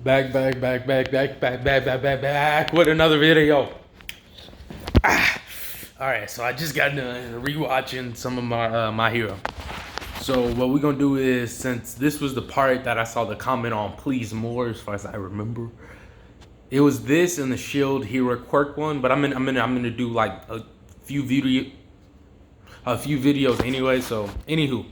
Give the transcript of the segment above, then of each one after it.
Back with another video. Alright, so I just got done rewatching some of my hero. So what we're gonna do is, since this was the part that I saw the comment on please more as far as I remember, it was this and the shield hero quirk one, but I'm gonna do like a few videos anyway. So anywho,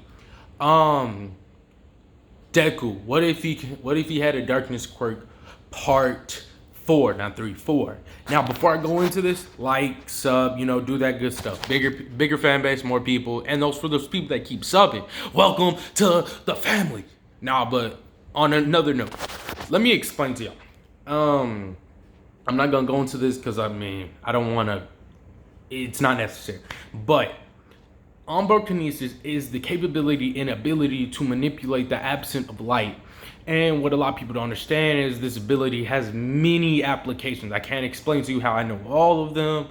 Deku. What if he had a darkness quirk part 4, not 3, 4. Now before I go into this, like, sub, do that good stuff. Bigger fan base, more people, and for those people that keep subbing, welcome to the family. Nah, but on another note, let me explain to y'all. I'm not gonna go into this because I don't wanna, it's not necessary. But Kinesis is the capability and ability to manipulate the absence of light. And what a lot of people don't understand is this ability has many applications. I can't explain to you how I know all of them.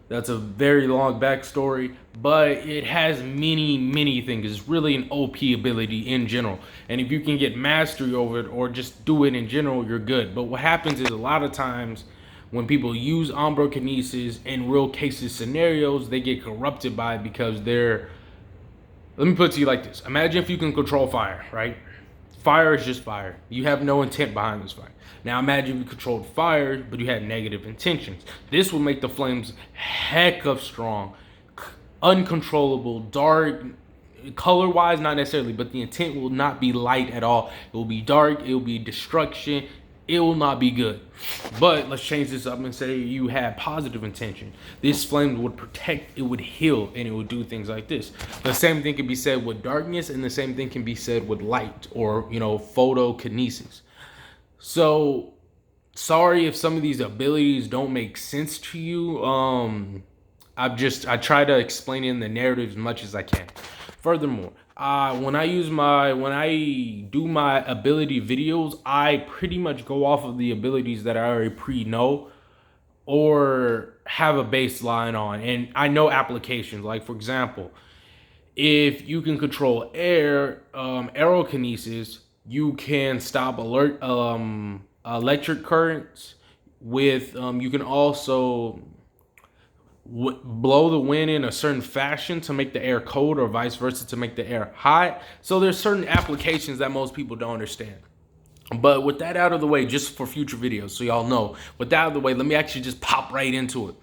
That's a very long backstory, but it has many things. It's really an OP ability in general. And if you can get mastery over it or just do it in general, you're good. But what happens is a lot of times when people use Kinesis in real cases scenarios, they get corrupted by it because they're, let me put it to you like this. Imagine if you can control fire, right? Fire is just fire. You have no intent behind this fire. Now imagine you controlled fire, but you had negative intentions. This will make the flames heck of strong, uncontrollable, dark, color-wise, not necessarily, but the intent will not be light at all. It will be dark, it will be destruction, it will not be good. But let's change this up and say you had positive intention. This flame would protect, it would heal, and it would do things like this. The same thing can be said with darkness, and the same thing can be said with light, or photokinesis. So sorry if some of these abilities don't make sense to you. I try to explain it in the narrative as much as I can. Furthermore, when I do my ability videos, I pretty much go off of the abilities that I already pre-know or have a baseline on, and I know applications. Like, for example, if you can control air, aerokinesis, you can stop electric currents with, you can also blow the wind in a certain fashion to make the air cold, or vice versa to make the air hot. So there's certain applications that most people don't understand. But with that out of the way, just for future videos, so y'all know, with that out of the way, let me actually just pop right into it.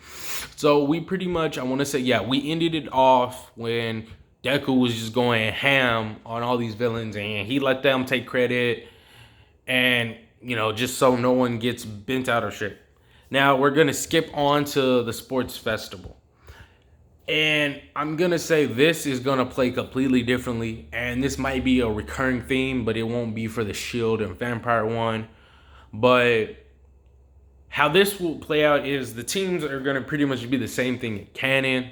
So we pretty much, I want to say, yeah, we ended it off when Deku was just going ham on all these villains, and he let them take credit, and just so no one gets bent out of shit. Now we're gonna skip on to the sports festival, and I'm gonna say this is gonna play completely differently, and this might be a recurring theme, but it won't be for the Shield and Vampire one. But how this will play out is the teams are gonna pretty much be the same thing in canon.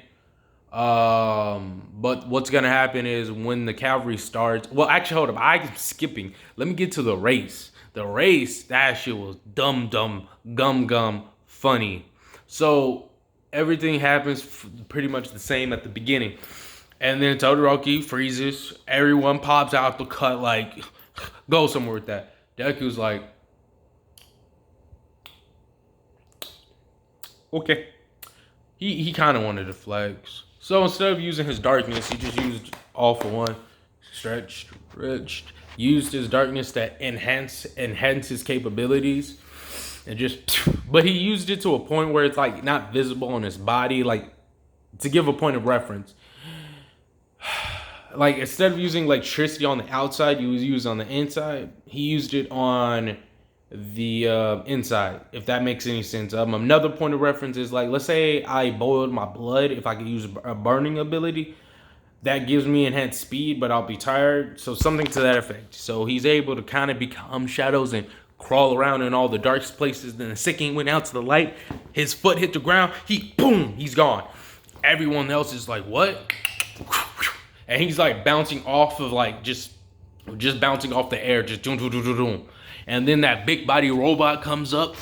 But what's gonna happen is when the cavalry starts, well, actually, hold up, I'm skipping. Let me get to the race. The race, that shit was dumb, gum funny. So everything happens pretty much the same at the beginning, and then Todoroki freezes. Everyone pops out the cut like, go somewhere with that. Deku's like, okay. He kind of wanted to flex. So instead of using his darkness, he just used all for one. Stretched. Used his darkness to enhance his capabilities. And but he used it to a point where it's like not visible on his body. Like, to give a point of reference, like instead of using electricity on the outside, he was used on the inside. He used it on the inside, if that makes any sense. Another point of reference is, like, let's say I boiled my blood. If I could use a burning ability, that gives me enhanced speed, but I'll be tired. So something to that effect. So he's able to kind of become shadows and crawl around in all the dark places. Then the second he went out to the light, his foot hit the ground. He's gone. Everyone else is like, what? And he's like bouncing off of just bouncing off the air, just doom. And then that big body robot comes up.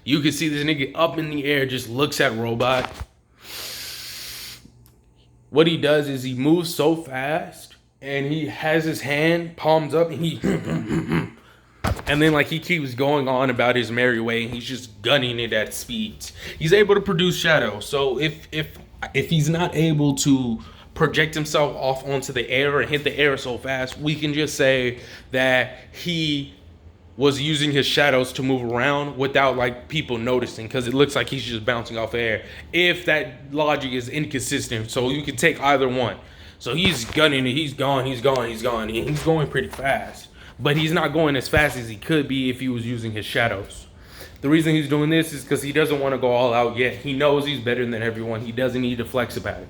You can see this nigga up in the air, just looks at robot. What he does is he moves so fast, and he has his hand palms up, and he And then like he keeps going on about his merry way, and he's just gunning it at speeds. He's able to produce shadow. So if he's not able to project himself off onto the air and hit the air so fast, we can just say that he was using his shadows to move around without like people noticing, because it looks like he's just bouncing off air. If that logic is inconsistent, so you can take either one. So he's gunning it, he's going pretty fast, but he's not going as fast as he could be if he was using his shadows. The reason he's doing this is because he doesn't want to go all out yet. He knows he's better than everyone. He doesn't need to flex about it.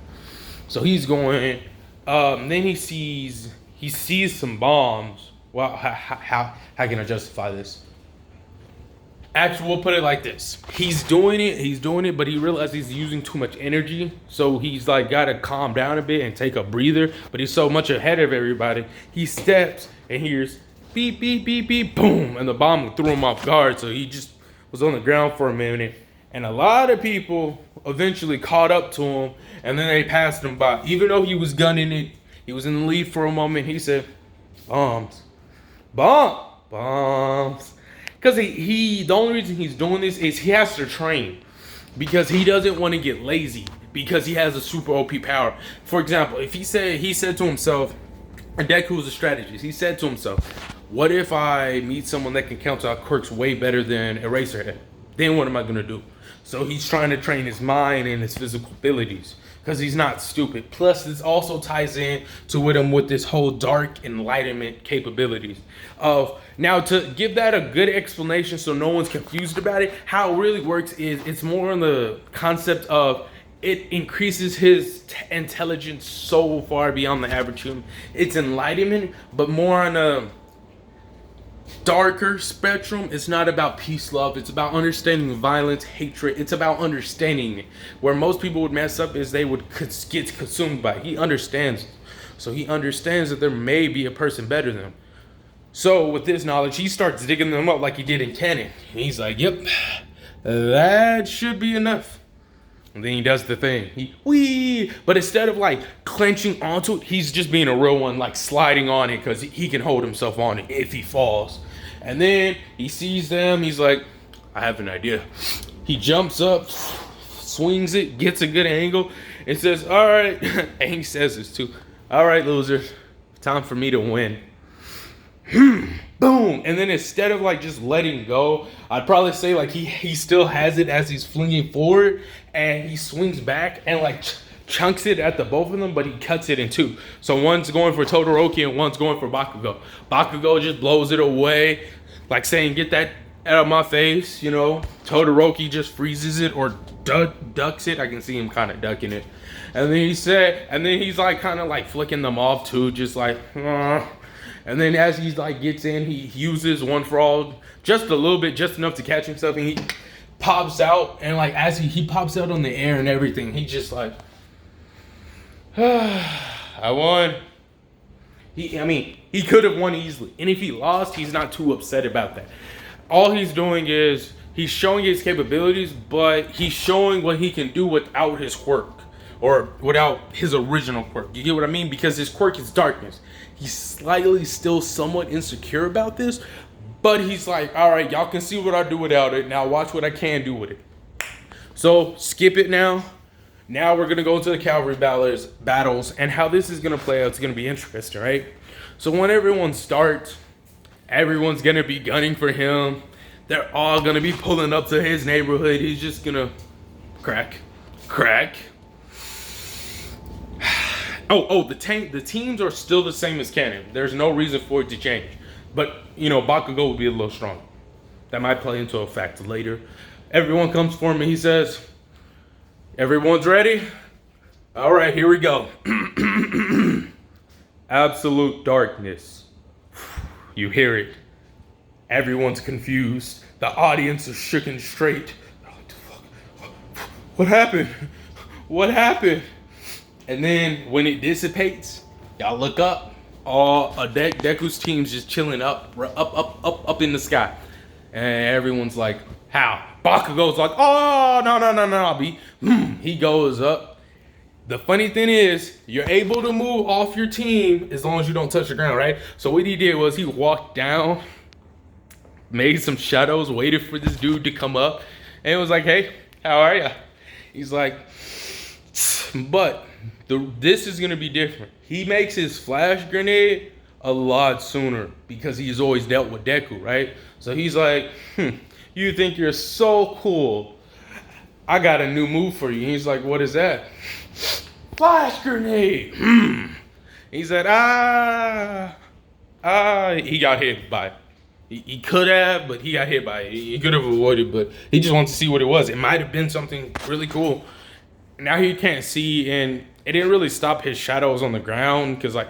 So he's going. Then he sees some bombs. Well, how can I justify this? Actually, we'll put it like this. He's doing it, but he realizes he's using too much energy. So he's like got to calm down a bit and take a breather. But he's so much ahead of everybody. He steps and hears beep, beep, beep, beep, boom. And the bomb threw him off guard. So he just was on the ground for a minute. And a lot of people eventually caught up to him. And then they passed him by. Even though he was gunning it, he was in the lead for a moment. He said, bombs. Bombs. Because the only reason he's doing this is he has to train, because he doesn't want to get lazy, because he has a super OP power. For example, if he said to himself, and Deku is a strategist, he said to himself, what if I meet someone that can counter out quirks way better than Eraserhead? Then what am I going to do? So he's trying to train his mind and his physical abilities, because he's not stupid. Plus, this also ties in to with this whole dark enlightenment capabilities. Now, to give that a good explanation so no one's confused about it, how it really works is it's more on the concept of it increases his intelligence so far beyond the average human. It's enlightenment, but more on a darker spectrum. It's not about peace, love. It's about understanding violence, hatred. It's about understanding it. Where most people would mess up is they would get consumed by it. He understands. So he understands that there may be a person better than him. So with this knowledge, he starts digging them up like he did in canon. And he's like, yep, that should be enough. And then he does the thing. But instead of like clenching onto it, he's just being a real one, like sliding on it, because he can hold himself on it if he falls. And then he sees them. He's like, I have an idea. He jumps up, swings it, gets a good angle, and says, all right. And he says this too. All right, losers, time for me to win. Boom. And then instead of like just letting go, I'd probably say like he still has it as he's flinging forward, and he swings back and like chunks it at the both of them, but he cuts it in two. So one's going for Todoroki and one's going for Bakugo. Bakugo just blows it away, like saying, get that out of my face, you know. Todoroki just freezes it or ducks it. I can see him kind of ducking it. And then he's like kind of like flicking them off too, just like, And then as he like gets in, he uses one for all, just a little bit, just enough to catch himself, and he pops out. And like as he pops out on the air and everything, he just like, I won. He could have won easily, and if he lost, he's not too upset about that. All he's doing is he's showing his capabilities, but he's showing what he can do without his quirk, or without his original quirk. You get what I mean? Because his quirk is darkness. He's slightly still somewhat insecure about this, but he's like, all right, y'all can see what I do without it. Now watch what I can do with it. So skip it now. Now we're going to go into the cavalry battles, and how this is going to play out. It's going to be interesting, right? So when everyone starts, everyone's going to be gunning for him. They're all going to be pulling up to his neighborhood. He's just going to crack. The teams are still the same as canon. There's no reason for it to change. But, you know, Bakugo will be a little stronger. That might play into effect later. Everyone comes for him and he says, everyone's ready? All right, here we go. Absolute darkness. You hear it. Everyone's confused. The audience is shook and straight. What happened? What happened? And then when it dissipates, y'all look up. All Deku's team's just chilling up in the sky. And everyone's like, how? Bakugo's like, oh, no, B. He goes up. The funny thing is, you're able to move off your team as long as you don't touch the ground, right? So what he did was he walked down made some shadows, waited for this dude to come up, and it was like, hey, how are ya? He's like, but this is gonna be different. He makes his flash grenade a lot sooner because he's always dealt with Deku, right? So he's like, you think you're so cool. I got a new move for you. He's like, what is that? Flash grenade. He said, he got hit by it. He could have, but he got hit by it. He could have avoided, but he just wants to see what it was. It might have been something really cool. Now he can't see, and it didn't really stop his shadows on the ground because like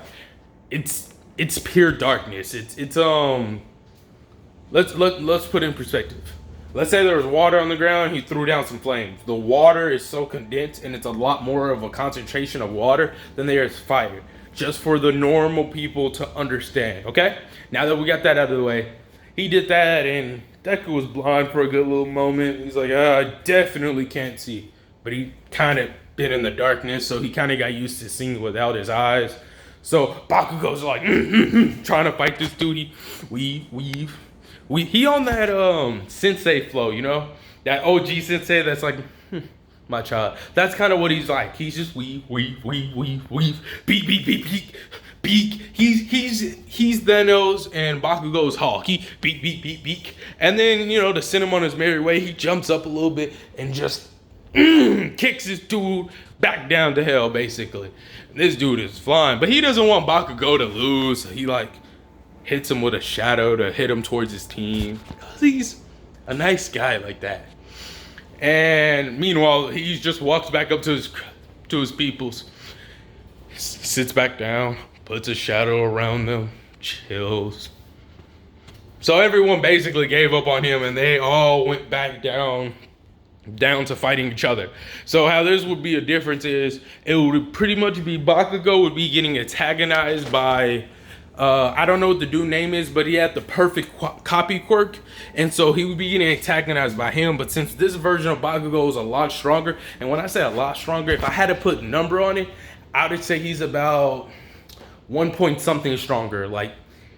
it's pure darkness. Let's put it in perspective. Let's say there was water on the ground, he threw down some flames. The water is so condensed and it's a lot more of a concentration of water than there is fire. Just for the normal people to understand, okay? Now that we got that out of the way, he did that and Deku was blind for a good little moment. He's like, I definitely can't see. But he kind of been in the darkness, so he kind of got used to seeing without his eyes. So Bakugo's like, trying to fight this dude. He on that sensei flow, you know? That OG sensei that's like, my child. That's kind of what he's like. He's just weave, beak. He's Thanos and Bakugo's Hawk. He beak. And then, you know, to send him on his merry way, he jumps up a little bit and just kicks this dude back down to hell, basically. This dude is flying, but he doesn't want Bakugo to lose. So he like hits him with a shadow to hit him towards his team because he's a nice guy like that. And meanwhile, he just walks back up to his peoples, sits back down, puts a shadow around them, chills. So everyone basically gave up on him, and they all went back down to fighting each other. So how this would be a difference is it would pretty much be Bakugo would be getting antagonized by I don't know what the dude name is, but he had the perfect copy quirk, and so he would be getting antagonized by him. But since this version of Bakugo is a lot stronger, and when I say a lot stronger, if I had to put a number on it, I would say he's about 1 point something stronger. Like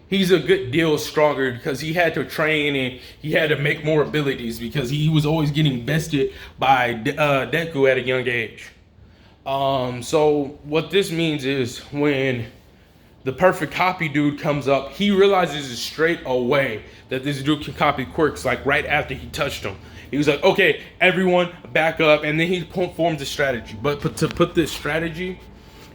he's a good deal stronger because he had to train and he had to make more abilities because he was always getting bested by Deku at a young age. So what this means is when the perfect copy dude comes up, he realizes straight away that this dude can copy quirks like right after he touched him. He was like, okay, everyone back up. And then he formed a strategy. But to put this strategy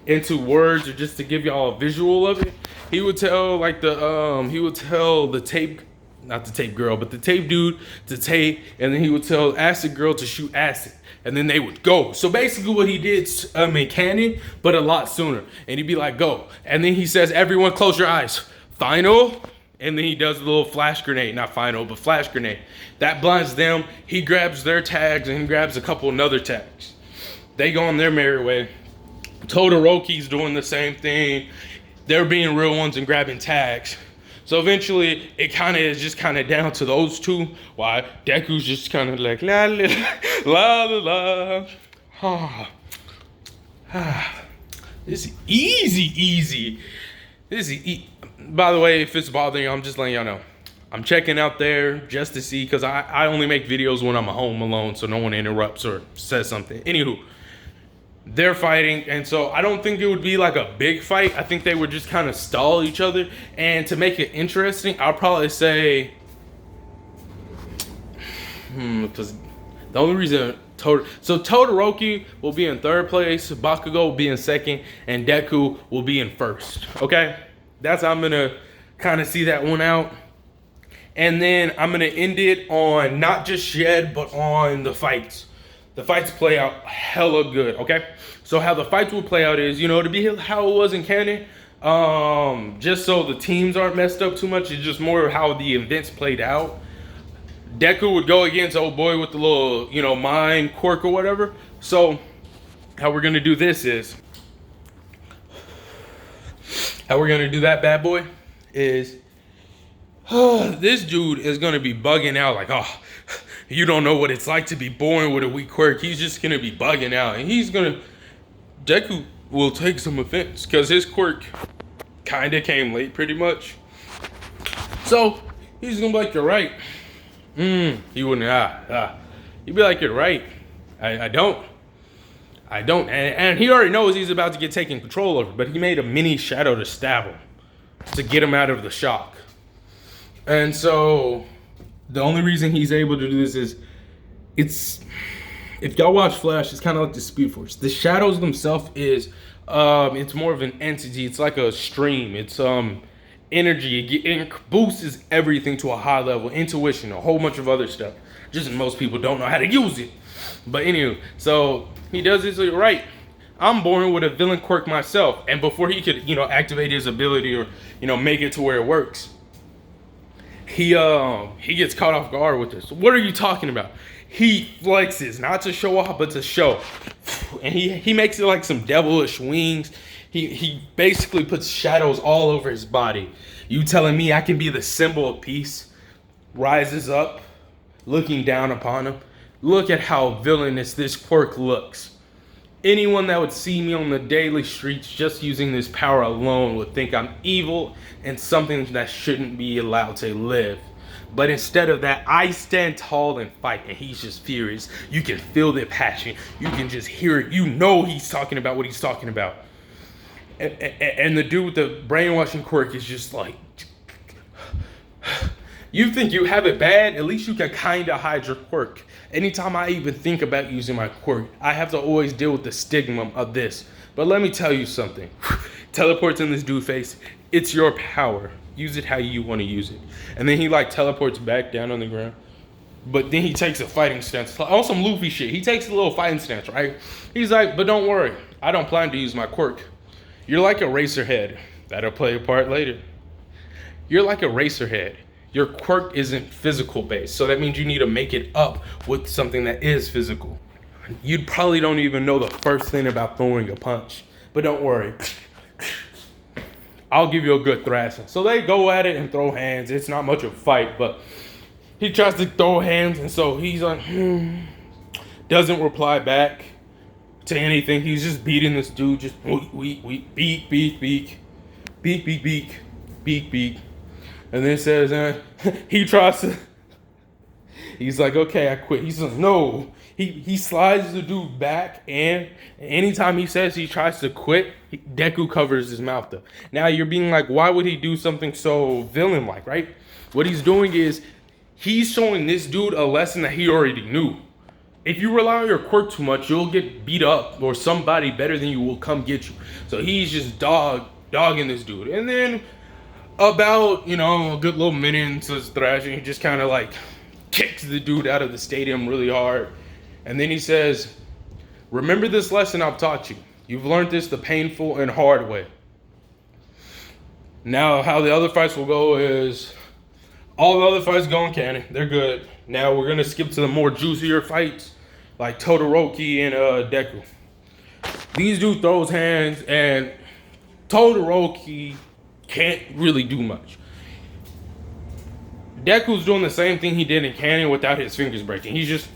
into words or just to give y'all a visual of it, he would tell like the tape, not the tape girl, but the tape dude to tape. And then he would tell acid girl to shoot acid. And then they would go. So basically what he did in canon, but a lot sooner. And he'd be like, go. And then he says, everyone close your eyes. Final. And then he does a little flash grenade. Not final, but flash grenade. That blinds them. He grabs their tags and he grabs a couple other tags. They go on their merry way. Todoroki's doing the same thing. They're being real ones and grabbing tags. So eventually, it kind of is just kind of down to those two. Why Deku's just kind of like la la la la la. This is easy. This is by the way, if it's bothering you, I'm just letting y'all know. I'm checking out there just to see because I only make videos when I'm at home alone, so no one interrupts or says something. Anywho. They're fighting, and so I don't think it would be like a big fight. I think they would just kind of stall each other. And to make it interesting, I'll probably say, because the only reason Todoroki will be in third place, Bakugo will be in second, and Deku will be in first. Okay, that's how I'm gonna kind of see that one out. And then I'm gonna end it on not just Shed, but on the fights. The fights play out hella good, okay? So how the fights will play out is, you know, to be how it was in canon, just so the teams aren't messed up too much, it's just more how the events played out. Deku would go against old boy with the little, you know, mind quirk or whatever. So how we're gonna do this is, how we're gonna do that bad boy is, this dude is gonna be bugging out like, oh, you don't know what it's like to be born with a weak quirk. He's just gonna be bugging out, and Deku will take some offense because his quirk kind of came late, pretty much. So He's gonna be like, you're right. He wouldn't, he'd be like, you're right. I don't. And he already knows he's about to get taken control of, but he made a mini shadow to stab him, to get him out of the shock. And so the only reason he's able to do this is, if y'all watch Flash, it's kind of like the Speed Force. The shadows themselves is, it's more of an entity. It's like a stream. It's energy. It boosts everything to a high level. Intuition, a whole bunch of other stuff. Just most people don't know how to use it. But anyway, so he does this right. I'm born with a villain quirk myself, and before he could, activate his ability or, make it to where it works, he gets caught off guard with this. What are you talking about? He flexes, not to show off, but to show. And he makes it like some devilish wings. He basically puts shadows all over his body. You telling me I can be the symbol of peace? Rises up, looking down upon him. Look at how villainous this quirk looks. Anyone that would see me on the daily streets just using this power alone would think I'm evil and something that shouldn't be allowed to live. But instead of that, I stand tall and fight, and he's just furious. You can feel the passion. You can just hear it. You know he's talking about what he's talking about. And the dude with the brainwashing quirk is just like, you think you have it bad? At least you can kind of hide your quirk. Anytime I even think about using my quirk, I have to always deal with the stigma of this. But let me tell you something. Teleports in this dude's face. It's your power. Use it how you want to use it. And then he teleports back down on the ground. But then he takes a fighting stance. On some Luffy shit. He takes a little fighting stance, right? He's like, but don't worry. I don't plan to use my quirk. You're like a racer head. That'll play a part later. You're like a racer head. Your quirk isn't physical based, so that means you need to make it up with something that is physical. You probably don't even know the first thing about throwing a punch, but don't worry. I'll give you a good thrashing. So they go at it and throw hands. It's not much of a fight, but he tries to throw hands, and so he's like, doesn't reply back to anything. He's just beating this dude, just beak, beak, beak, beak, beak, beak, beak, beak, beak. And then says, he tries to, he's like, okay, I quit. He says, no. He slides the dude back, and anytime he says he tries to quit, Deku covers his mouth up. Now you're being like, why would he do something so villain-like, right? What he's doing is, he's showing this dude a lesson that he already knew. If you rely on your quirk too much, you'll get beat up, or somebody better than you will come get you. So he's just dogging this dude. And then about, a good little minute into his thrashing, he just kind of kicks the dude out of the stadium really hard. And then he says, remember this lesson I've taught you. You've learned this the painful and hard way. Now, how the other fights will go is, all the other fights go in canon. They're good. Now, we're going to skip to the more juicier fights, like Todoroki and Deku. These dudes throws hands, and Todoroki can't really do much. Deku's doing the same thing he did in canon without his fingers breaking. He's just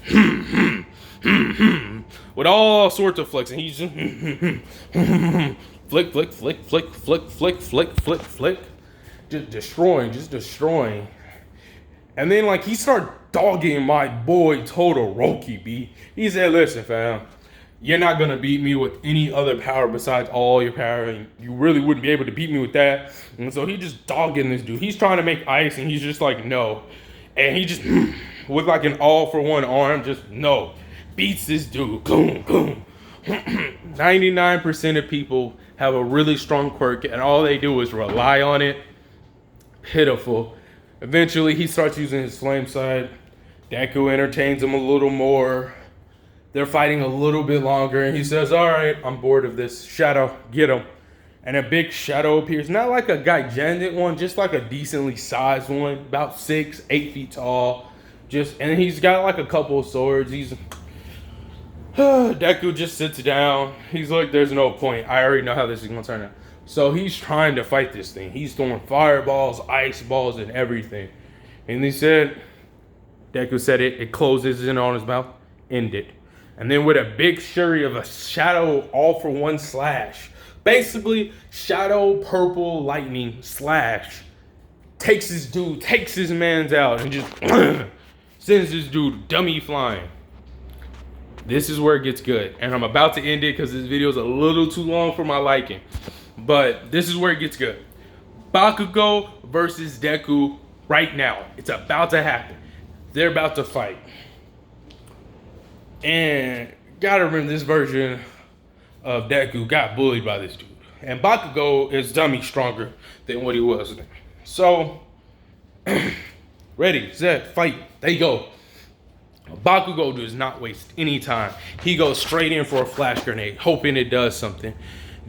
with all sorts of flicks, and he's just flick, flick, flick, flick, flick, flick, flick, flick, flick, just destroying. And then he started dogging my boy Todoroki, B. He said, listen, fam, you're not gonna beat me with any other power besides all your power, and you really wouldn't be able to beat me with that. And so he just dogging this dude. He's trying to make ice, and he's just like, no. And he just, with an all-for-one arm, just, no. Beats this dude. Boom, boom. 99% of people have a really strong quirk, and all they do is rely on it. Pitiful. Eventually, he starts using his flame side. Deku entertains him a little more. They're fighting a little bit longer, and he says, all right, I'm bored of this. Shadow, get him. And a big shadow appears. Not like a gigantic one, just like a decently sized one. About 6-8 feet tall. And he's got a couple of swords. Deku just sits down. He's like, there's no point. I already know how this is going to turn out. So he's trying to fight this thing. He's throwing fireballs, ice balls, and everything. And Deku said it closes in on his mouth. End it. And then with a big shuri of a shadow all-for-one slash. Basically, shadow purple lightning slash. takes his man's out, and just sends this dude dummy flying. This is where it gets good. And I'm about to end it because this video is a little too long for my liking. But this is where it gets good. Bakugo versus Deku right now. It's about to happen. They're about to fight. And gotta remember, this version of Deku got bullied by this dude. And Bakugo is dummy stronger than what he was then. So, ready, set, fight. There you go. Bakugo does not waste any time. He goes straight in for a flash grenade, hoping it does something.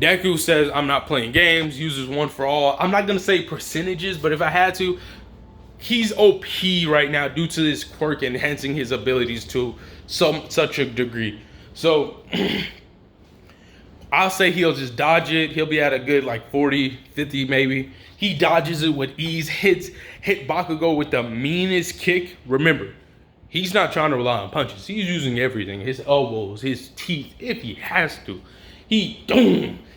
Deku says, I'm not playing games, uses one for all. I'm not gonna say percentages, but if I had to, he's OP right now due to this quirk enhancing his abilities to such a degree. So I'll say he'll just dodge it. He'll be at a good like 40, 50 maybe. He dodges it with ease, hit Bakugo with the meanest kick. Remember, he's not trying to rely on punches. He's using everything, his elbows, his teeth, if he has to. He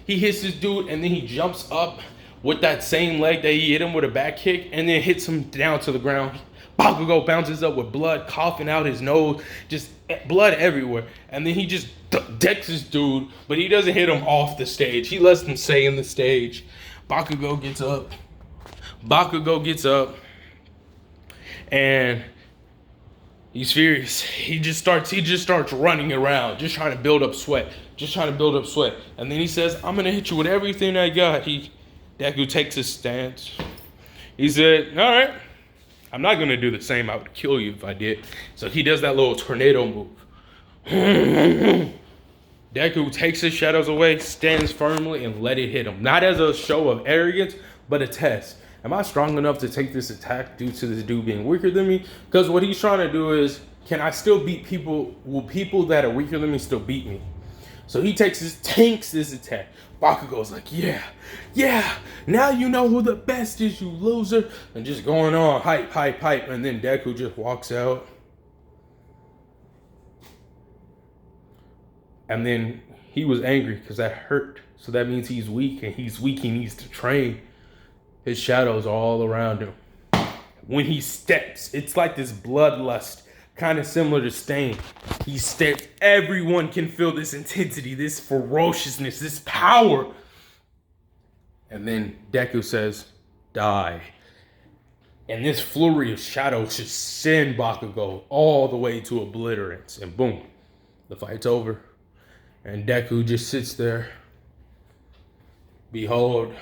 hits this dude, and then he jumps up with that same leg that he hit him with a back kick, and then hits him down to the ground. Bakugo bounces up with blood coughing out his nose, just blood everywhere. And then he just decks this dude, but he doesn't hit him off the stage. He lets him stay in the stage. Bakugo gets up, and he's furious. He just starts running around, just trying to build up sweat. And then he says, I'm gonna hit you with everything I got. Deku takes his stance. He said, all right, I'm not gonna do the same. I would kill you if I did. So he does that little tornado move. Deku takes his shadows away, stands firmly, and let it hit him. Not as a show of arrogance, but a test. Am I strong enough to take this attack due to this dude being weaker than me? Because what he's trying to do is, can I still beat people? Will people that are weaker than me still beat me? So he tanks this attack. Bakugo's like, yeah, now you know who the best is, you loser. And just going on, hype. And then Deku just walks out. And then he was angry because that hurt. So that means he's weak, and he's weak, he needs to train. His shadows are all around him. When he steps, it's like this bloodlust, kind of similar to Stain. He steps, everyone can feel this intensity, this ferociousness, this power. And then Deku says, die. And this flurry of shadows should send Bakugo all the way to obliterance. And boom, the fight's over. And Deku just sits there. Behold.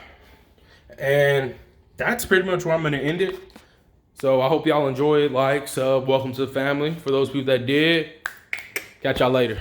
And that's pretty much where I'm going to end it. So I hope y'all enjoyed. Like, sub, welcome to the family. For those people that did, catch y'all later.